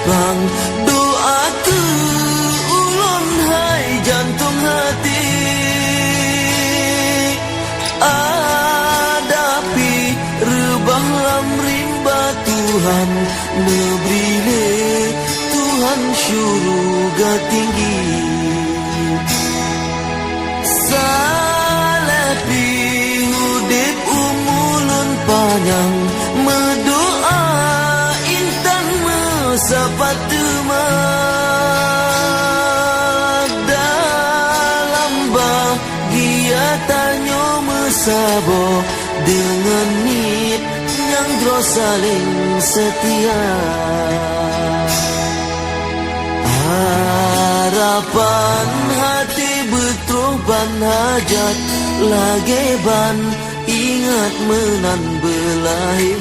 perang doa ke ulun hai jantung hati adapi rebah lam rimba Tuhan nebrile Tuhan syurga tinggi salapi hudip umulun panjang mendoa intan mesapat temak dalam bahagia tanyo mesabo dengan nit yang terus saling setia harapan hati betroban hajat lageban ingat menan belahi